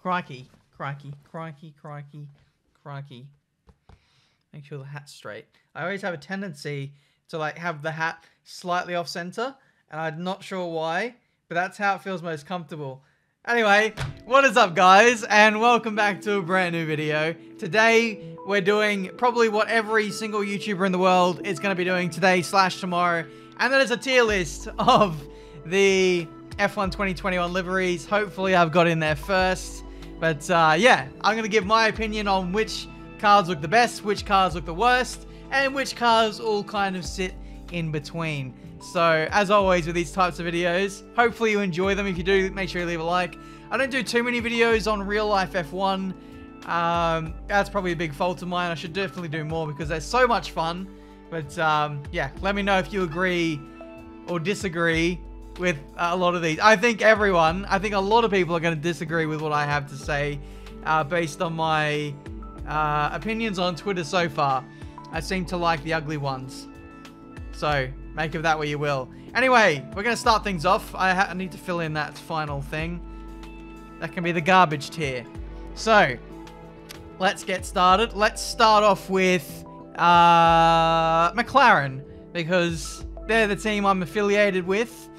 Crikey. Crikey. Crikey. Crikey. Crikey. Make sure the hat's straight. I always have a tendency to like have the hat slightly off center, and I'm not sure why, but that's how it feels most comfortable. Anyway, what is up guys, and welcome back to a brand new video. Today, we're doing probably what every single YouTuber in the world is going to be doing today / tomorrow, and that is a tier list of the F1 2021 liveries. Hopefully I've got in there first, but yeah, I'm going to give my opinion on which cars look the best, which cars look the worst, and which cars all kind of sit in between. So, as always with these types of videos, hopefully you enjoy them. If you do, make sure you leave a like. I don't do too many videos on real life F1. That's probably a big fault of mine. I should definitely do more because they're so much fun. But, yeah, let me know if you agree or disagree with a lot of these. I think a lot of people are going to disagree with what I have to say based on my opinions on Twitter so far. I seem to like the ugly ones. So, make of that what you will. Anyway, we're going to start things off. I need to fill in that final thing. That can be the garbage tier. So, let's get started. Let's start off with McLaren, because they're the team I'm affiliated with.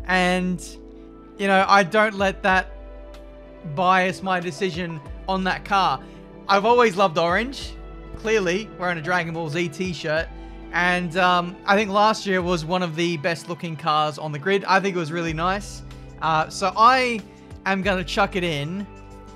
And, you know, I don't let that bias my decision on that car. I've always loved orange. Clearly, wearing a Dragon Ball Z t-shirt. And I think last year was one of the best looking cars on the grid. I think it was really nice. So I am going to chuck it in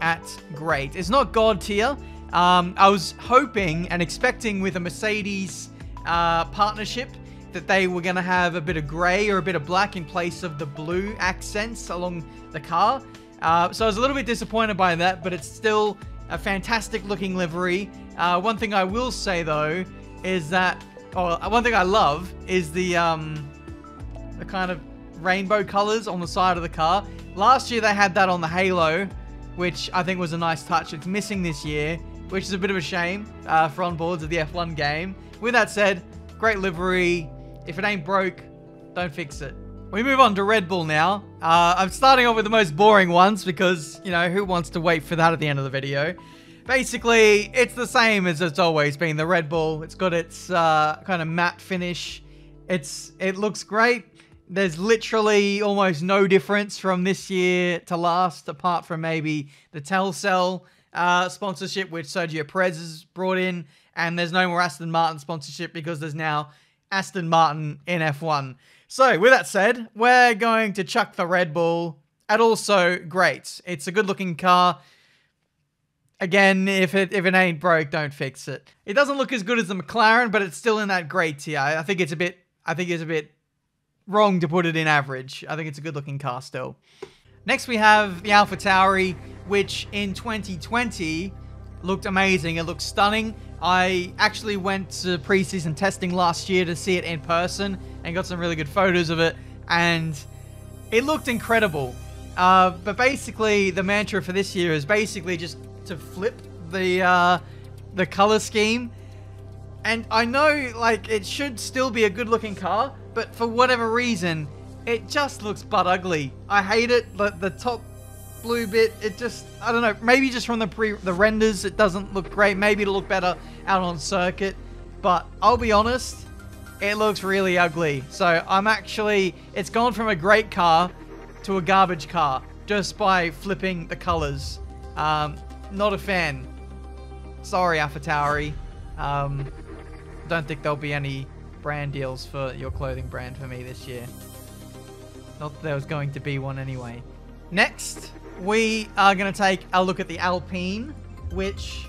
at great. It's not God tier. I was hoping and expecting with a Mercedes partnership that they were going to have a bit of grey or a bit of black in place of the blue accents along the car. So I was a little bit disappointed by that, but it's still a fantastic looking livery. One thing I will say though is that one thing I love is the kind of rainbow colors on the side of the car. Last year they had that on the halo, which I think was a nice touch. It's missing this year, which is a bit of a shame for onboards of the F1 game. With that said, great livery. If it ain't broke, don't fix it. We move on to Red Bull now. I'm starting off with the most boring ones because, you know, who wants to wait for that at the end of the video? Basically, it's the same as it's always been. The Red Bull, it's got its kind of matte finish. It looks great. There's literally almost no difference from this year to last, apart from maybe the Telcel sponsorship, which Sergio Perez has brought in. And there's no more Aston Martin sponsorship because there's now Aston Martin in F1. So, with that said, we're going to chuck the Red Bull at also great. It's a good-looking car. Again, if it ain't broke, don't fix it. It doesn't look as good as the McLaren, but it's still in that great tier. I think it's a bit wrong to put it in average. I think it's a good-looking car still. Next, we have the Alfa Tauri, which in 2020 looked amazing. It looked stunning. I actually went to pre-season testing last year to see it in person and got some really good photos of it, and it looked incredible. But basically, the mantra for this year is basically just to flip the color scheme. And I know, like, it should still be a good-looking car, but for whatever reason, it just looks butt ugly. I hate it. The top blue bit, it just, I don't know, maybe just from the renders, it doesn't look great. Maybe it'll look better out on circuit, but I'll be honest, it looks really ugly. So it's gone from a great car to a garbage car just by flipping the colors. Not a fan. Sorry, Alfa Tauri. Don't think there'll be any brand deals for your clothing brand for me this year. Not that there was going to be one anyway. Next, we are going to take a look at the Alpine, which,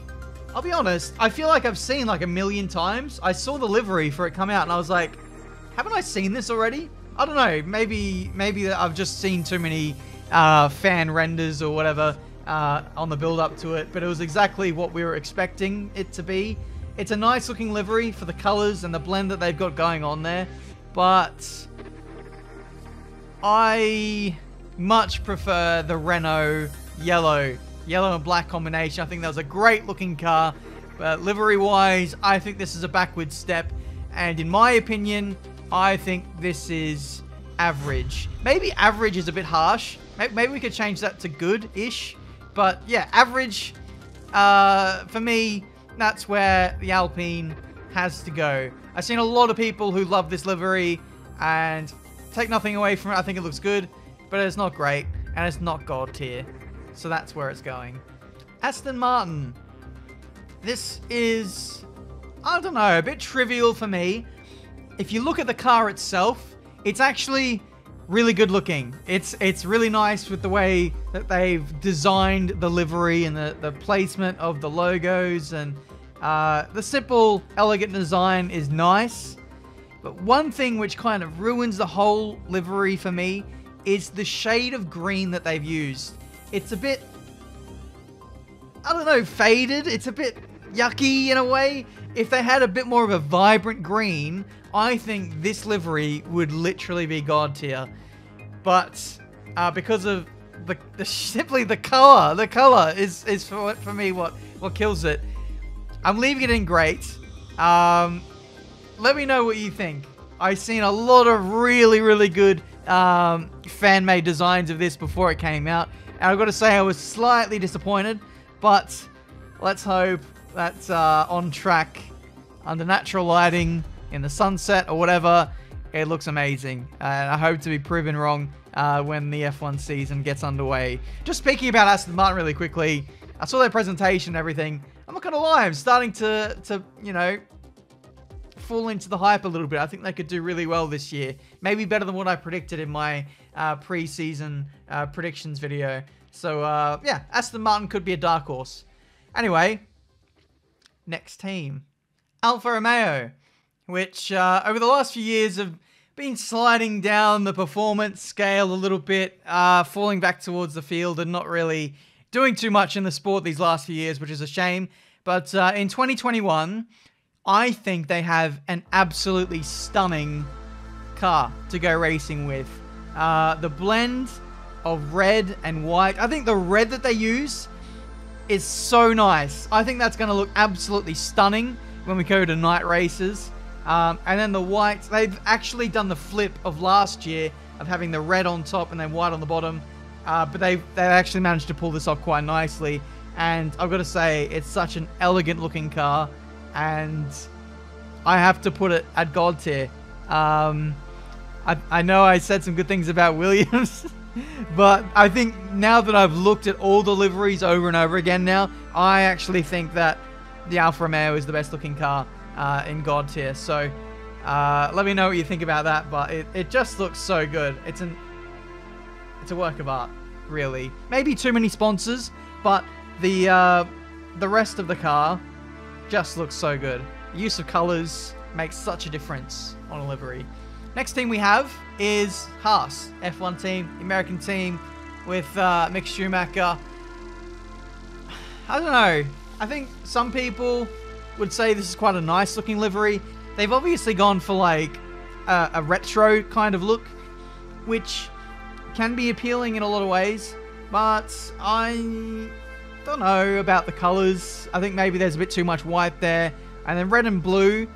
I'll be honest, I feel like I've seen like a million times. I saw the livery for it come out and I was like, haven't I seen this already? I don't know. Maybe I've just seen too many fan renders or whatever on the build up to it, but it was exactly what we were expecting it to be. It's a nice looking livery for the colors and the blend that they've got going on there, but I much prefer the Renault yellow and black combination. I think that was a great looking car, but livery wise, I think this is a backward step, and in my opinion, I think this is average. Maybe average is a bit harsh. Maybe we could change that to good-ish. But yeah, average. For me, that's where the Alpine has to go. I've seen a lot of people who love this livery, and take nothing away from it. I think it looks good, but it's not great, and it's not God tier. So that's where it's going. Aston Martin. This is, I don't know, a bit trivial for me. If you look at the car itself, it's actually really good looking. It's really nice with the way that they've designed the livery and the placement of the logos, and the simple, elegant design is nice. But one thing which kind of ruins the whole livery for me is the shade of green that they've used. It's a bit, I don't know, faded. It's a bit yucky in a way. If they had a bit more of a vibrant green, I think this livery would literally be God tier. But because of simply the color is for me what kills it. I'm leaving it in great. Let me know what you think. I've seen a lot of really good fan-made designs of this before it came out, and I've got to say I was slightly disappointed, but let's hope that's on track under natural lighting in the sunset or whatever. It looks amazing, and I hope to be proven wrong when the F1 season gets underway. Just speaking about Aston Martin really quickly, I saw their presentation and everything. I'm not gonna lie, I'm starting to you know, fall into the hype a little bit. I think they could do really well this year. Maybe better than what I predicted in my pre-season predictions video. So yeah, Aston Martin could be a dark horse. Anyway, next team, Alfa Romeo, which over the last few years have been sliding down the performance scale a little bit, falling back towards the field and not really doing too much in the sport these last few years, which is a shame. But in 2021, I think they have an absolutely stunning car to go racing with. The blend of red and white, I think the red that they use is so nice. I think that's going to look absolutely stunning when we go to night races. And then the white, they've actually done the flip of last year of having the red on top and then white on the bottom. But they've actually managed to pull this off quite nicely. And I've got to say, it's such an elegant looking car. And I have to put it at God tier. I know I said some good things about Williams. But I think now that I've looked at all the liveries over and over again now, I actually think that the Alfa Romeo is the best looking car in God tier. So let me know what you think about that. But it just looks so good. It's a work of art, really. Maybe too many sponsors, but the rest of the car just looks so good. The use of colors makes such a difference on a livery. Next team we have is Haas, F1 team, the American team with Mick Schumacher. I don't know. I think some people would say this is quite a nice looking livery. They've obviously gone for like a retro kind of look, which can be appealing in a lot of ways, but I don't know about the colors. I think maybe there's a bit too much white there. And then red and blue,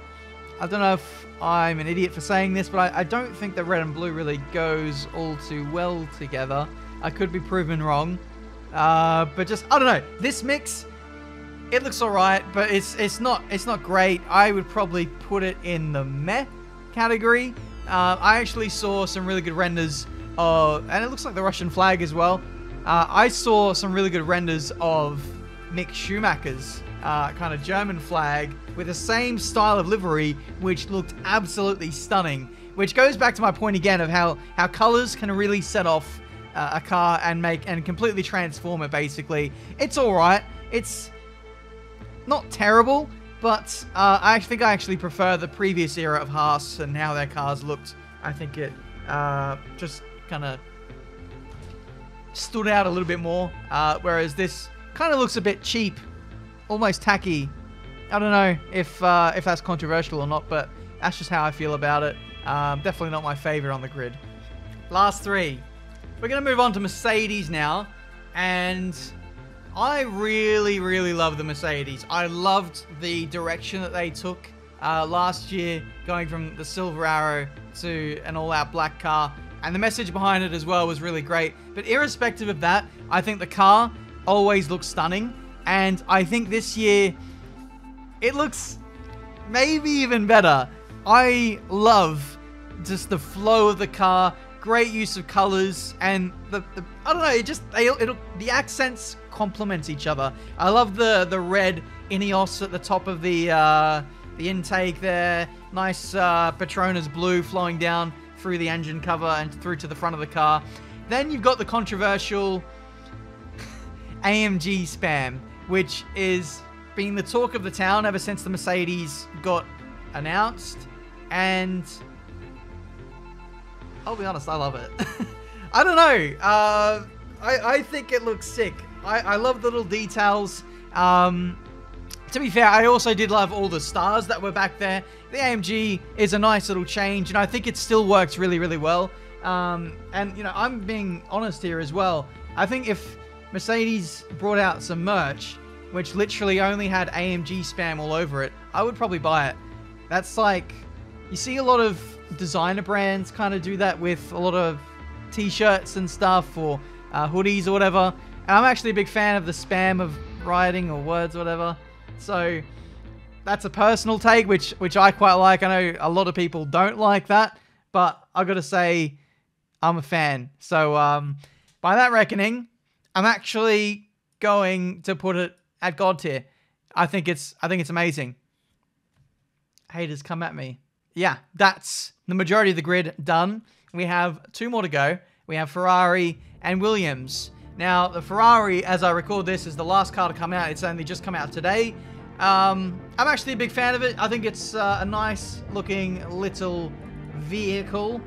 I don't know if I'm an idiot for saying this, but I don't think that red and blue really goes all too well together. I could be proven wrong. But just, I don't know. This mix, it looks alright, but it's not great. I would probably put it in the meh category. I actually saw some really good renders of, and it looks like the Russian flag as well. I saw some really good renders of Mick Schumacher's kind of German flag with the same style of livery, which looked absolutely stunning. Which goes back to my point again of how colors can really set off a car and completely transform it. Basically, it's all right. It's not terrible, but I think I actually prefer the previous era of Haas and how their cars looked. I think it just kind of stood out a little bit more, whereas this kind of looks a bit cheap, almost tacky. I don't know if that's controversial or not, but that's just how I feel about it. Definitely not my favorite on the grid. Last three. We're going to move on to Mercedes now, and I really love the Mercedes. I loved the direction that they took last year, going from the Silver Arrow to an all-out black car. And the message behind it as well was really great. But irrespective of that, I think the car always looks stunning. And I think this year, it looks maybe even better. I love just the flow of the car, great use of colors, and the I don't know, it just, the accents complement each other. I love the red Ineos at the top of the intake there. Nice Petronas blue flowing down through the engine cover and through to the front of the car. Then you've got the controversial AMG spam, which is being the talk of the town ever since the Mercedes got announced. And I'll be honest, I love it. I don't know. I think it looks sick. I love the little details. To be fair, I also did love all the stars that were back there. The AMG is a nice little change, and I think it still works really, really well. And, you know, I'm being honest here as well. I think if Mercedes brought out some merch, which literally only had AMG spam all over it, I would probably buy it. That's like, you see a lot of designer brands kind of do that with a lot of t-shirts and stuff, or hoodies or whatever. And I'm actually a big fan of the spam of writing or words or whatever. So that's a personal take, which I quite like. I know a lot of people don't like that, but I've got to say I'm a fan. So by that reckoning, I'm actually going to put it at God tier. I think it's amazing. Haters, come at me. Yeah, that's the majority of the grid done. We have 2 more to go. We have Ferrari and Williams. Now, the Ferrari, as I record this, is the last car to come out. It's only just come out today. I'm actually a big fan of it. I think it's a nice looking little vehicle.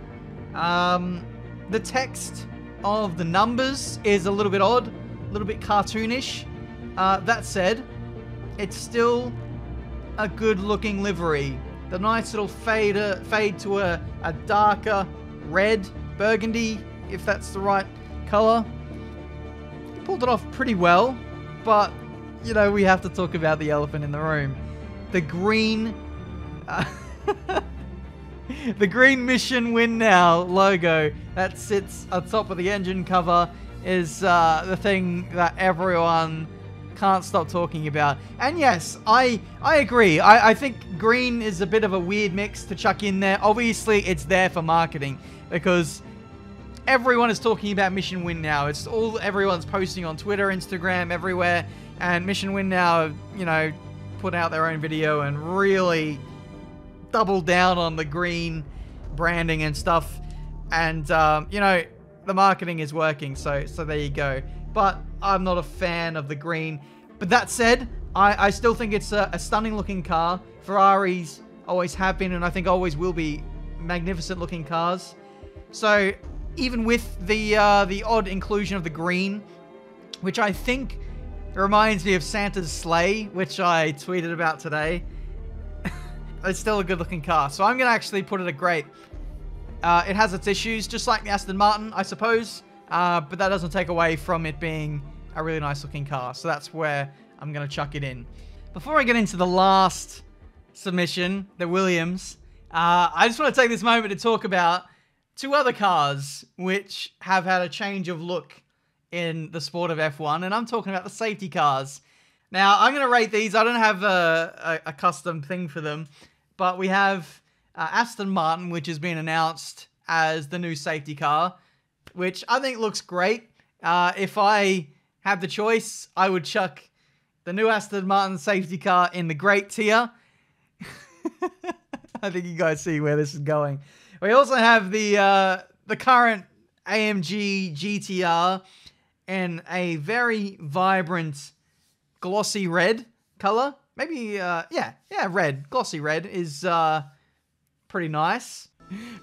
The text of the numbers is a little bit odd, a little bit cartoonish. That said, it's still a good looking livery. The nice little fade to a darker red, burgundy, if that's the right color. Pulled it off pretty well, but you know, we have to talk about the elephant in the room. The green the green Mission Win Now logo that sits atop of the engine cover is the thing that everyone can't stop talking about. And yes, I agree. I think green is a bit of a weird mix to chuck in there. Obviously, it's there for marketing because everyone is talking about Mission Win Now. It's all everyone's posting on Twitter, Instagram, everywhere. And Mission Win Now, you know, put out their own video and really doubled down on the green branding and stuff. And, you know, the marketing is working. So there you go. But I'm not a fan of the green. But that said, I still think it's a stunning looking car. Ferraris always have been, and I think always will be, magnificent looking cars. So even with the odd inclusion of the green, which I think reminds me of Santa's sleigh, which I tweeted about today, it's still a good looking car. So I'm going to actually put it at great. It has its issues, just like the Aston Martin, I suppose. But that doesn't take away from it being a really nice looking car. So that's where I'm going to chuck it in. Before I get into the last submission, the Williams, I just want to take this moment to talk about 2 other cars which have had a change of look in the sport of F1. And I'm talking about the safety cars. Now, I'm going to rate these. I don't have a custom thing for them. But we have Aston Martin, which has been announced as the new safety car, which I think looks great. If I had the choice, I would chuck the new Aston Martin safety car in the great tier. I think you guys see where this is going. We also have the current AMG GTR in a very vibrant glossy red color. Maybe, yeah, red. Glossy red is pretty nice.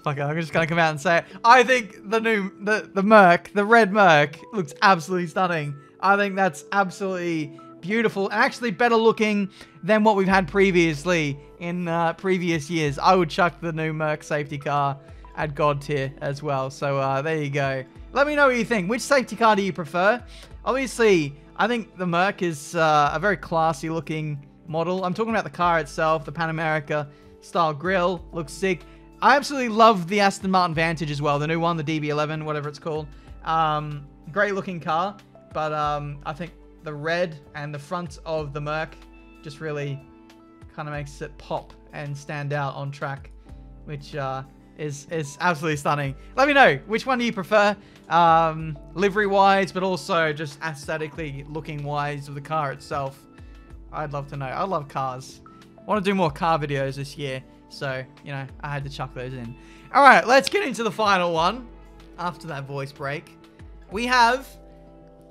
Fuck it, I'm just gonna come out and say it. I think the Merc, the red Merc, looks absolutely stunning. I think that's absolutely beautiful and actually better looking than what we've had previously in previous years. I would chuck the new Merc safety car at God tier as well. So there you go. Let me know what you think. Which safety car do you prefer? Obviously, I think the Merc is a very classy looking model. I'm talking about the car itself, the Pan America style grille. Looks sick. I absolutely love the Aston Martin Vantage as well. The new one, the DB11, whatever it's called. Great looking car. But I think the red and the front of the Merc just really kind of makes it pop and stand out on track, which is absolutely stunning. Let me know, which one do you prefer, livery-wise, but also just aesthetically looking-wise of the car itself? I'd love to know. I love cars. I want to do more car videos this year, so, you know, I had to chuck those in. All right, let's get into the final one after that voice break. We have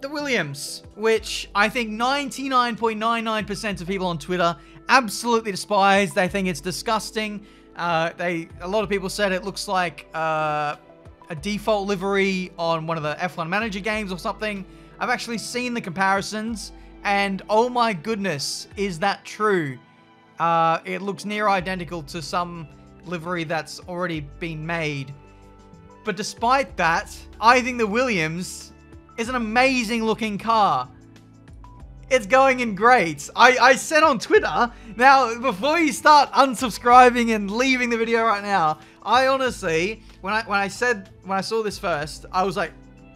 the Williams, which I think 99.99% of people on Twitter absolutely despise. They think it's disgusting. A lot of people said it looks like a default livery on one of the F1 Manager games or something. I've actually seen the comparisons, and oh my goodness, is that true? It looks near identical to some livery that's already been made. But despite that, I think the Williams is an amazing looking car. It's going in great. I said on Twitter, now before you start unsubscribing and leaving the video right now, I honestly, when I saw this first, I was like,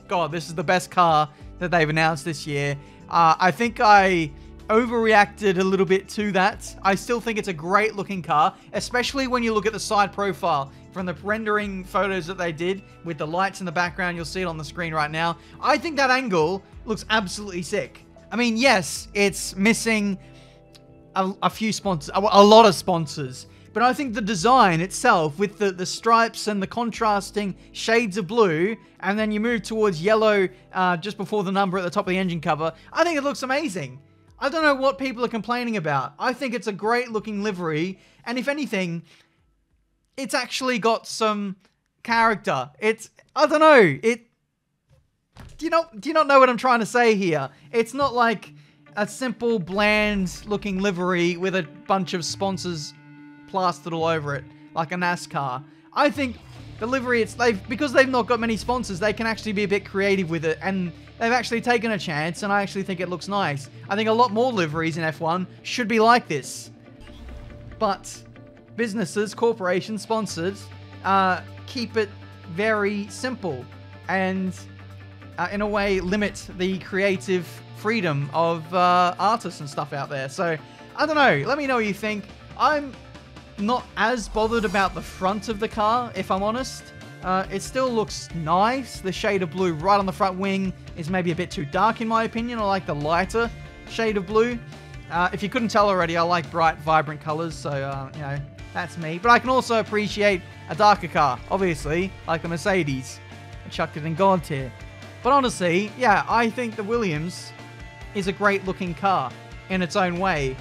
God, this is the best car that they've announced this year. I think I overreacted a little bit to that. I still think it's a great looking car, especially when you look at the side profile from the rendering photos that they did with the lights in the background. You'll see it on the screen right now. I think that angle looks absolutely sick. I mean, yes, it's missing a few sponsors, a lot of sponsors, but I think the design itself with the stripes and the contrasting shades of blue, and then you move towards yellow just before the number at the top of the engine cover, I think it looks amazing. I don't know what people are complaining about. I think it's a great looking livery, and if anything, it's actually got some character. I don't know, do you not know what I'm trying to say here? It's not like a simple, bland looking livery with a bunch of sponsors plastered all over it, like a NASCAR. I think the livery, because they've not got many sponsors, they can actually be a bit creative with it, and they've actually taken a chance, and I actually think it looks nice. I think a lot more liveries in F1 should be like this. But businesses, corporations, sponsors, keep it very simple, and in a way limit the creative freedom of artists and stuff out there. So, I don't know. Let me know what you think. I'm not as bothered about the front of the car, if I'm honest. It still looks nice. The shade of blue right on the front wing is maybe a bit too dark in my opinion. I like the lighter shade of blue. If you couldn't tell already, I like bright, vibrant colors, so, you know, that's me. But I can also appreciate a darker car, obviously, like the Mercedes. I chucked it in God tier. But honestly, yeah, I think the Williams is a great looking car in its own way.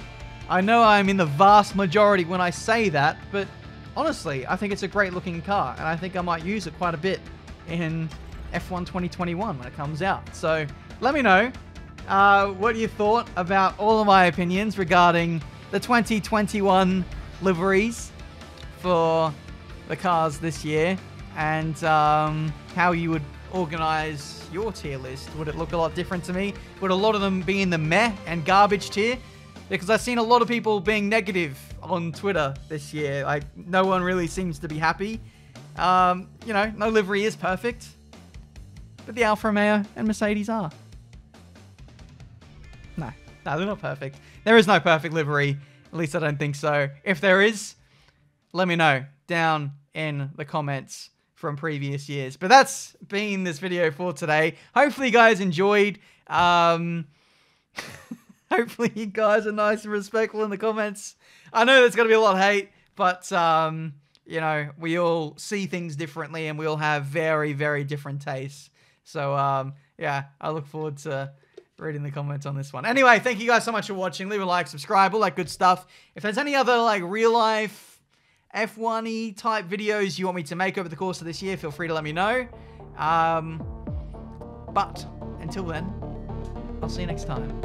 I know I'm in the vast majority when I say that, but honestly, I think it's a great looking car, and I think I might use it quite a bit in F1 2021 when it comes out. So let me know what you thought about all of my opinions regarding the 2021 liveries for the cars this year, and how you would organize your tier list. Would it look a lot different to me? Would a lot of them be in the meh and garbage tier? Because I've seen a lot of people being negative on Twitter this year. Like, no one really seems to be happy. You know, no livery is perfect, but the Alfa Romeo and Mercedes are. No, they're not perfect. There is no perfect livery. At least I don't think so. If there is, let me know down in the comments from previous years. But that's been this video for today. Hopefully you guys enjoyed. Hopefully you guys are nice and respectful in the comments. I know there's going to be a lot of hate, but, you know, we all see things differently, and we all have very, very different tastes. So, yeah, I look forward to reading the comments on this one. Anyway, thank you guys so much for watching. Leave a like, subscribe, all that good stuff. If there's any other, like, real-life F1-y type videos you want me to make over the course of this year, feel free to let me know. But until then, I'll see you next time.